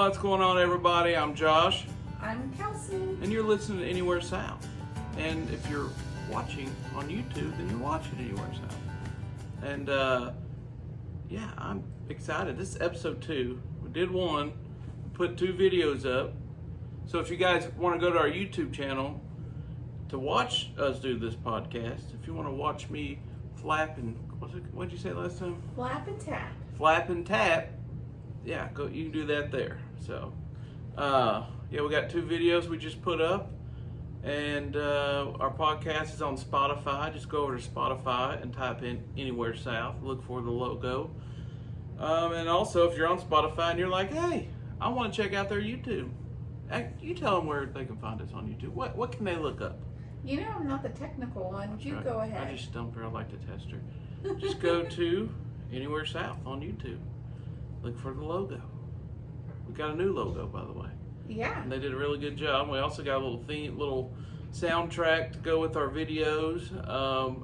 What's going on, everybody? I'm Josh. I'm Kelsey. And you're listening to Anywhere South. And if you're watching on YouTube, then you're watching Anywhere South. And yeah, I'm excited. This is episode 2. We did one, put 2 videos up. So if you guys want to go to our YouTube channel to watch us do this podcast, if you want to watch me flap and, what did you say last time? Flap and tap. Flap and tap. Yeah, go. You can do that there. So, yeah, we got 2 videos we just put up, and our podcast is on Spotify. Just go over to Spotify and type in Anywhere South. Look for the logo. And also, if you're on Spotify and you're like, hey, I want to check out their YouTube, you tell them where they can find us on YouTube. What can they look up? You know I'm not the technical one. That's you right. Go ahead. I just stumped her. I like to test her. Just go to Anywhere South on YouTube. Look for the logo. We got a new logo, by the way. Yeah. And they did a really good job. We also got a little soundtrack to go with our videos.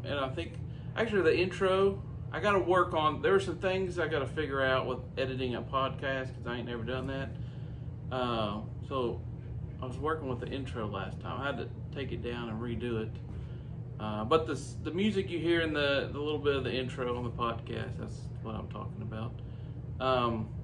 And I think, actually, the intro, I got to work on. There are some things I got to figure out with editing a podcast because I ain't never done that. So I was working with the intro last time. I had to take it down and redo it. But the music you hear in the little bit of the intro on the podcast, that's what I'm talking about.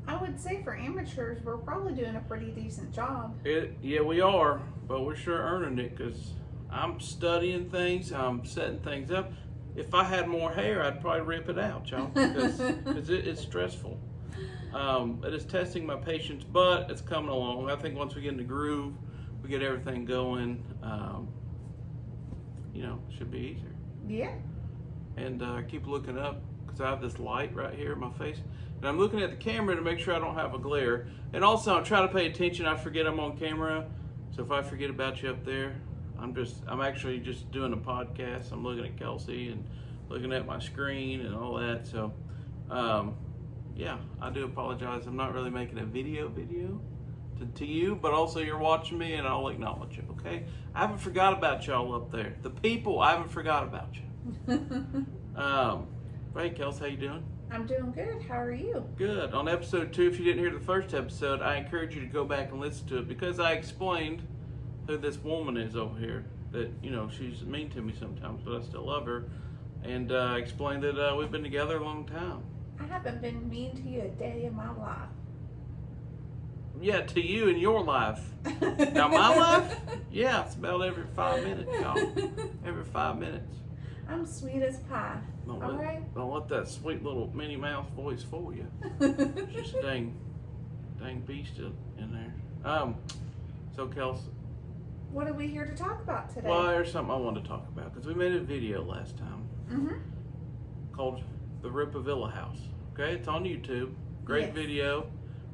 I would say for amateurs, we're probably doing a pretty decent job. Yeah, we are, but we're sure earning it because I'm studying things, I'm setting things up. If I had more hair, I'd probably rip it out, y'all, because it's stressful. It is testing my patience, but it's coming along. I think once we get in the groove, we get everything going, it should be easier. Yeah. And I keep looking up because I have this light right here in my face. And I'm looking at the camera to make sure I don't have a glare. And also, I'm trying to pay attention. I forget I'm on camera. So if I forget about you up there, I'm actually just doing a podcast. I'm looking at Kelsey and looking at my screen and all that. So, yeah, I do apologize. I'm not really making a video to you, but also you're watching me and I'll acknowledge it, okay? I haven't forgot about y'all up there. The people, I haven't forgot about you. Hey, Kelsey, how you doing? I'm doing good. How are you? Good. On episode 2, if you didn't hear the first episode, I encourage you to go back and listen to it because I explained who this woman is over here. That, she's mean to me sometimes, but I still love her. And I explained that we've been together a long time. I haven't been mean to you a day in my life. Yeah, to you in your life. Now, my life? Yeah, it's about every 5 minutes, y'all. Every 5 minutes. I'm sweet as pie. Don't let that sweet little Minnie Mouse voice fool you. Just a dang beast in there. So Kelsey, what are we here to talk about today? Well, there's something I wanted to talk about because we made a video last time called the Rippa Villa House. Okay, it's on YouTube. Great video.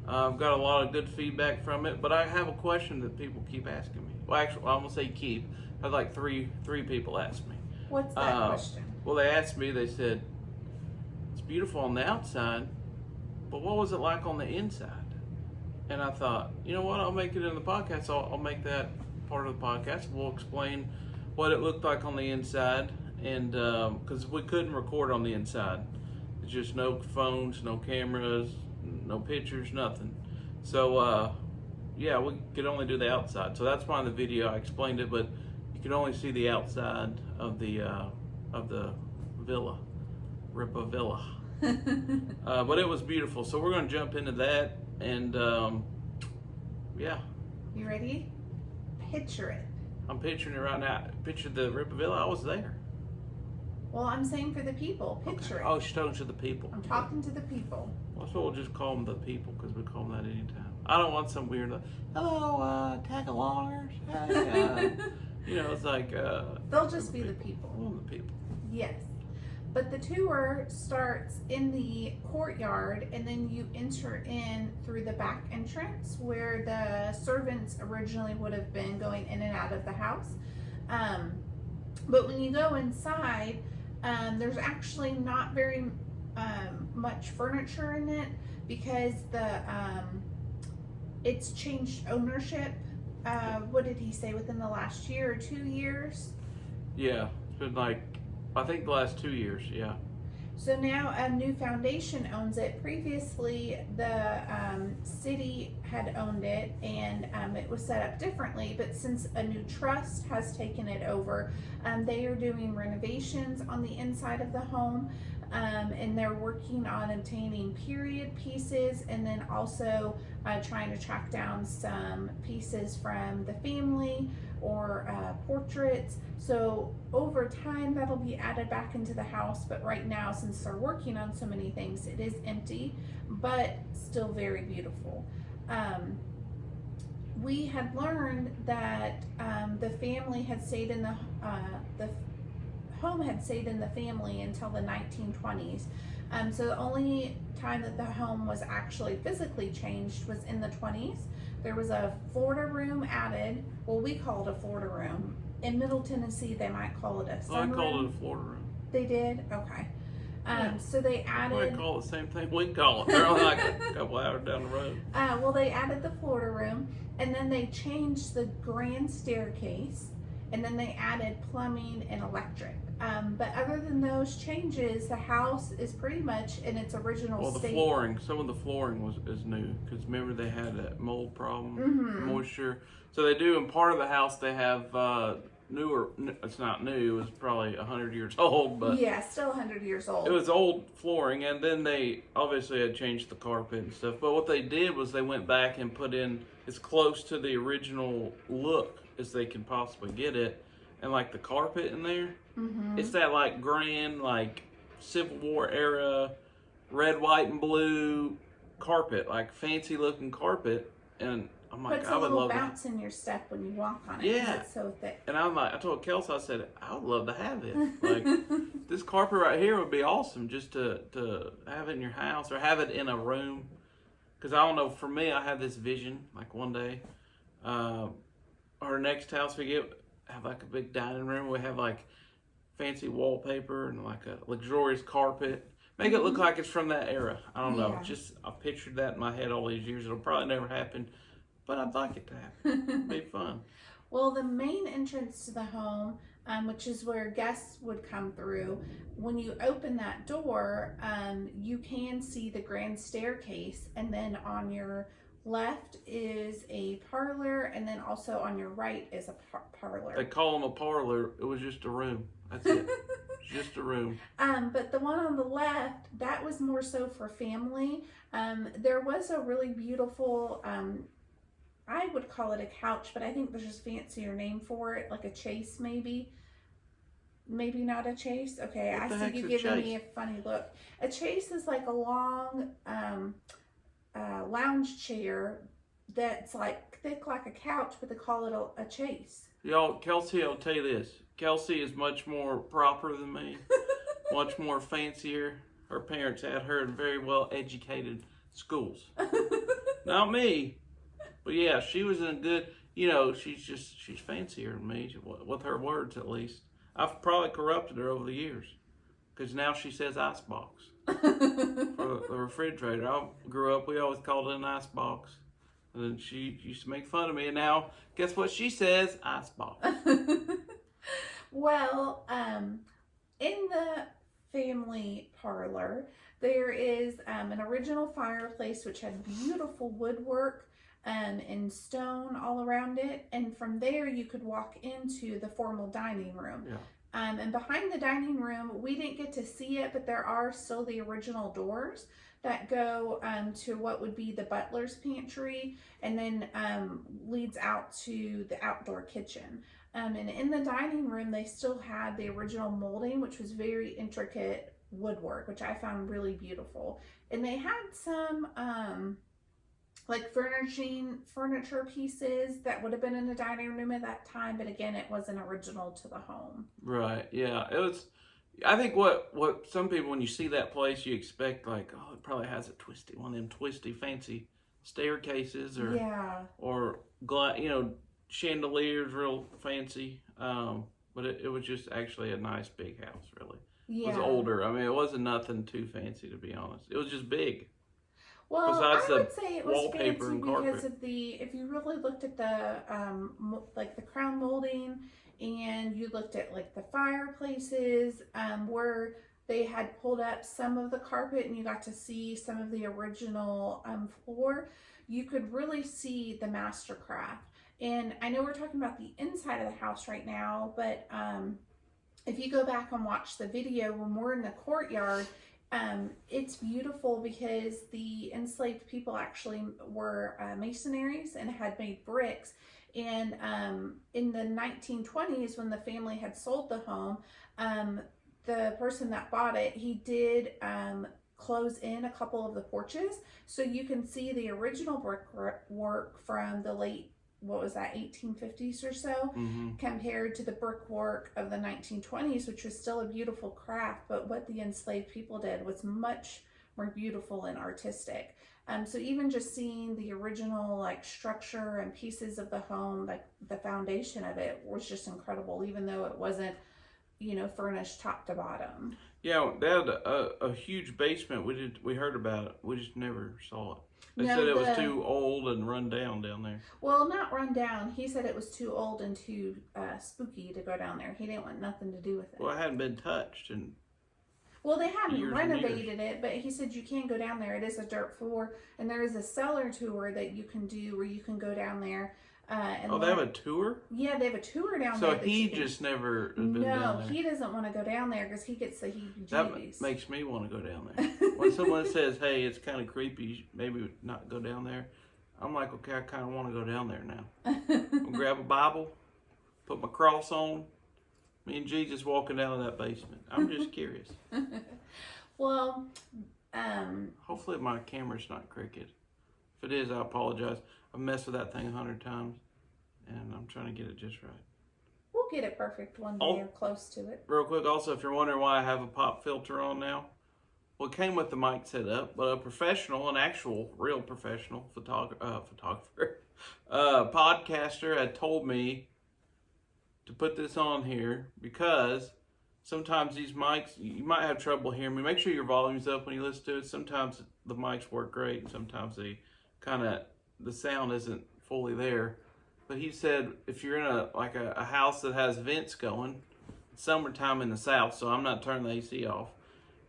I've got a lot of good feedback from it, but I have a question that people keep asking me. Well, actually, I'm gonna say keep. I had like three people ask me. What's that question? Well, they asked me, they said, it's beautiful on the outside, but what was it like on the inside? And I thought, you know what, I'll make it in the podcast. So I'll make that part of the podcast. We'll explain what it looked like on the inside, and because we couldn't record on the inside. It's just no phones, no cameras, no pictures, nothing. So, yeah, we could only do the outside. So that's why in the video I explained it, but you could only see the outside of the villa, Rippa Villa. But it was beautiful. So we're going to jump into that, and yeah. You ready? Picture it. I'm picturing it right now. Picture the Rippa Villa. I was there. Well, I'm saying for the people. Picture it. Oh, she's talking to the people. I'm talking to the people. Well, so we'll just call them the people because we call them that anytime. I don't want some weird, hello, tag-alongers. Hey, it's like... They'll just be the people. Well, the people. Yes. But the tour starts in the courtyard, and then you enter in through the back entrance where the servants originally would have been going in and out of the house. But when you go inside, there's actually not very much furniture in it because it's changed ownership. What did he say, within the last year or 2 years? Yeah, it's been like, I think the last 2 years, yeah. So now a new foundation owns it. Previously, the city had owned it, and it was set up differently. But since a new trust has taken it over, they are doing renovations on the inside of the home, and they're working on obtaining period pieces, and then also trying to track down some pieces from the family or portraits. So over time that'll be added back into the house, but right now, since they're working on so many things, it is empty, but still very beautiful. We had learned that the family had stayed in the home had stayed in the family until the 1920s. So the only time that the home was actually physically changed was in the 20s. There was a Florida room added. Well, we call it a Florida room. In Middle Tennessee, they might call it a sunroom. I called it a Florida room. They did? Okay. So they added... We call it the same thing we call it. They're only like a couple hours down the road. Well, they added the Florida room, and then they changed the grand staircase, and then they added plumbing and electric. But other than those changes, the house is pretty much in its original Well, the state. flooring, some of the flooring is new, because remember they had that mold problem, moisture. So they do, in part of the house they have newer, it's not new, it was probably 100 years old, but yeah, still 100 years old. it was old flooring, and then they obviously had changed the carpet and stuff. But what they did was they went back and put in as close to the original look as they could possibly get it. And like the carpet in there, it's that like grand, like Civil War era, red, white, and blue carpet, like fancy looking carpet. And I'm like, Puts I a would little love bounce in your step when you walk on it. Yeah. It's so thick. And I'm like, I told Kelsey, I said, I would love to have this. Like, this carpet right here would be awesome just to have it in your house or have it in a room. Because I don't know, for me, I have this vision, like one day, our next house we get, have like a big dining room. We have like fancy wallpaper and like a luxurious carpet. Make it look like it's from that era. I don't know. Just I pictured that in my head all these years. It'll probably never happen, but I'd like it to happen. It'd be fun. Well, the main entrance to the home, which is where guests would come through, when you open that door, you can see the grand staircase, and then on your left is a parlor, and then also on your right is a parlor. They call them a parlor. It was just a room. That's it. Just a room. But the one on the left, that was more so for family. There was a really beautiful, I would call it a couch, but I think there's just a fancier name for it, like a chase maybe. Maybe not a chase. Okay, I see you giving me a funny look. A chase is like a long lounge chair that's like thick like a couch, but they call it a chase. Y'all, Kelsey, I'll tell you this. Kelsey is much more proper than me, much more fancier. Her parents had her in very well educated schools. Not me. But yeah, she was in a good, she's fancier than me, with her words at least. I've probably corrupted her over the years, because now she says icebox for the refrigerator. I grew up, we always called it an icebox. And then she used to make fun of me, and now, guess what she says? Icebox. Well, in the family parlor, there is an original fireplace which had beautiful woodwork and stone all around it. And from there, you could walk into the formal dining room. Yeah. And behind the dining room, we didn't get to see it, but there are still the original doors that go to what would be the butler's pantry, and then leads out to the outdoor kitchen. And in the dining room, they still had the original molding, which was very intricate woodwork, which I found really beautiful. And they had some like furniture pieces that would have been in the dining room at that time, but again, it wasn't original to the home. Right, yeah. It was, I think what some people, when you see that place, you expect like, oh, it probably has one of them twisty, fancy staircases or chandeliers, real fancy. But it was just actually a nice big house, really. Yeah. It was older. I mean, it wasn't nothing too fancy, to be honest. It was just big. Well, I would say it was fancy because of if you really looked at the like the crown molding, and you looked at like the fireplaces, where they had pulled up some of the carpet and you got to see some of the original floor, you could really see the mastercraft. And I know we're talking about the inside of the house right now, but if you go back and watch the video when we're in the courtyard, it's beautiful because the enslaved people actually were masonries and had made bricks. And in the 1920s, when the family had sold the home, the person that bought it, he did close in a couple of the porches, so you can see the original brickwork from the late, what was that, 1850s or so, compared to the brickwork of the 1920s, which was still a beautiful craft, but what the enslaved people did was much more beautiful and artistic. So even just seeing the original like structure and pieces of the home, like the foundation of it, was just incredible, even though it wasn't, you know, furnished top to bottom. Yeah, they had a huge basement. We heard about it. We just never saw it. They said it was too old and run down there. Well, not run down. He said it was too old and too spooky to go down there. He didn't want nothing to do with it. Well, it hadn't been touched and. Well, they haven't renovated it, but he said you can go down there. It is a dirt floor, and there is a cellar tour that you can do where you can go down there. They have a tour? Yeah, they have a tour down there. So he just never has been down there. No, he doesn't want to go down there because he gets the heebie-jeebies. That makes me want to go down there. When someone says, hey, it's kind of creepy, maybe not go down there, I'm like, okay, I kind of want to go down there now. I'll grab a Bible, put my cross on, me and Jesus walking down in that basement. I'm just curious. Well, hopefully my camera's not crooked. If it is, I apologize. I've messed with that thing 100 times, and I'm trying to get it just right. We'll get it perfect one day or close to it. Real quick, also, if you're wondering why I have a pop filter on now, well, it came with the mic set up, but a professional, an actual, real professional photographer, podcaster had told me to put this on here because sometimes these mics, you might have trouble hearing me. Make sure your volume's up when you listen to it. Sometimes the mics work great, and sometimes they the sound isn't fully there. But he said if you're in a house that has vents going, it's summertime in the South, so I'm not turning the AC off.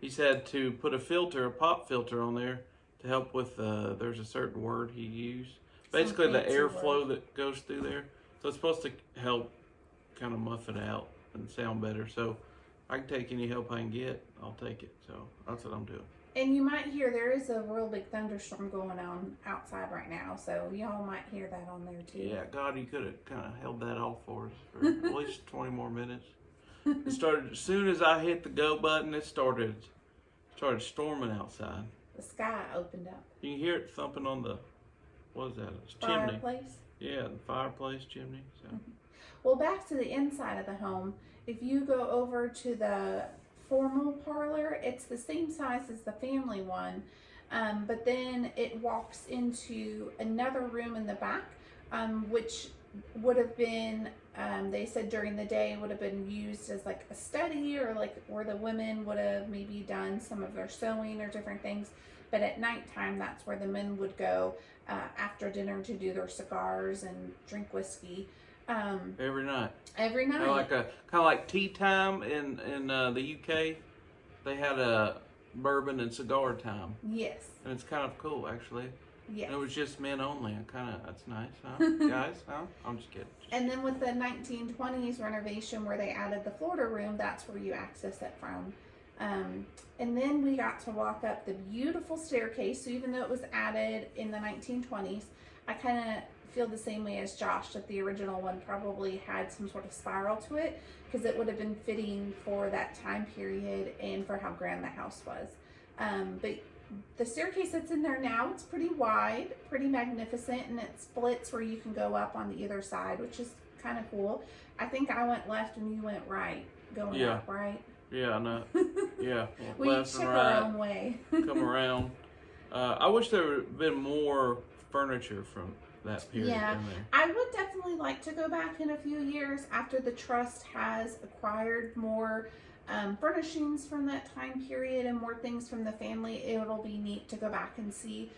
He said to put a pop filter on there to help with, there's a certain word he used. Basically the airflow that goes through there. So it's supposed to help kind of muff it out and sound better. So I can take any help I can get. I'll take it. So that's what I'm doing. And you might hear there is a real big thunderstorm going on outside right now, so y'all might hear that on there too. Yeah, God, you could have kind of held that off for us for at least 20 more minutes. It started, as soon as I hit the go button, it started storming outside. The sky opened up. You can hear it thumping on the, what is that, a chimney. Fireplace? Yeah, the fireplace chimney. So. Well, back to the inside of the home, if you go over to the formal parlor, it's the same size as the family one, but then it walks into another room in the back, which would have been, they said during the day would have been used as like a study, or like where the women would have maybe done some of their sewing or different things, but at nighttime that's where the men would go after dinner to do their cigars and drink whiskey. Every night. Every night. Kind of like tea time in the UK. They had a bourbon and cigar time. Yes. And it's kind of cool, actually. Yes. And it was just men only. That's nice, huh? Guys, huh? I'm just kidding. And then with the 1920s renovation where they added the Florida room, that's where you access it from. And then we got to walk up the beautiful staircase. So even though it was added in the 1920s, I kind of feel the same way as Josh, that the original one probably had some sort of spiral to it because it would have been fitting for that time period and for how grand the house was. But the staircase that's in there now, it's pretty wide, pretty magnificent, and it splits where you can go up on the either side, which is kind of cool. I think I went left and you went right, going up, right? Yeah, I know. Yeah, we left each and took right, our own way. come around. I wish there would have been more furniture from that period in there. I would definitely like to go back in a few years after the trust has acquired more furnishings from that time period and more things from the family. It'll be neat to go back and see.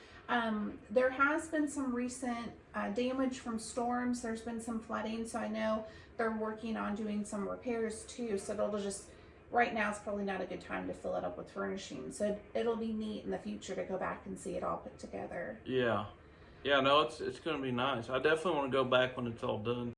There has been some recent damage from storms. There's been some flooding, so I know they're working on doing some repairs too, so it'll just right now is probably not a good time to fill it up with furnishings. So it'll be neat in the future to go back and see it all put together. Yeah. Yeah, no, it's going to be nice. I definitely want to go back when it's all done.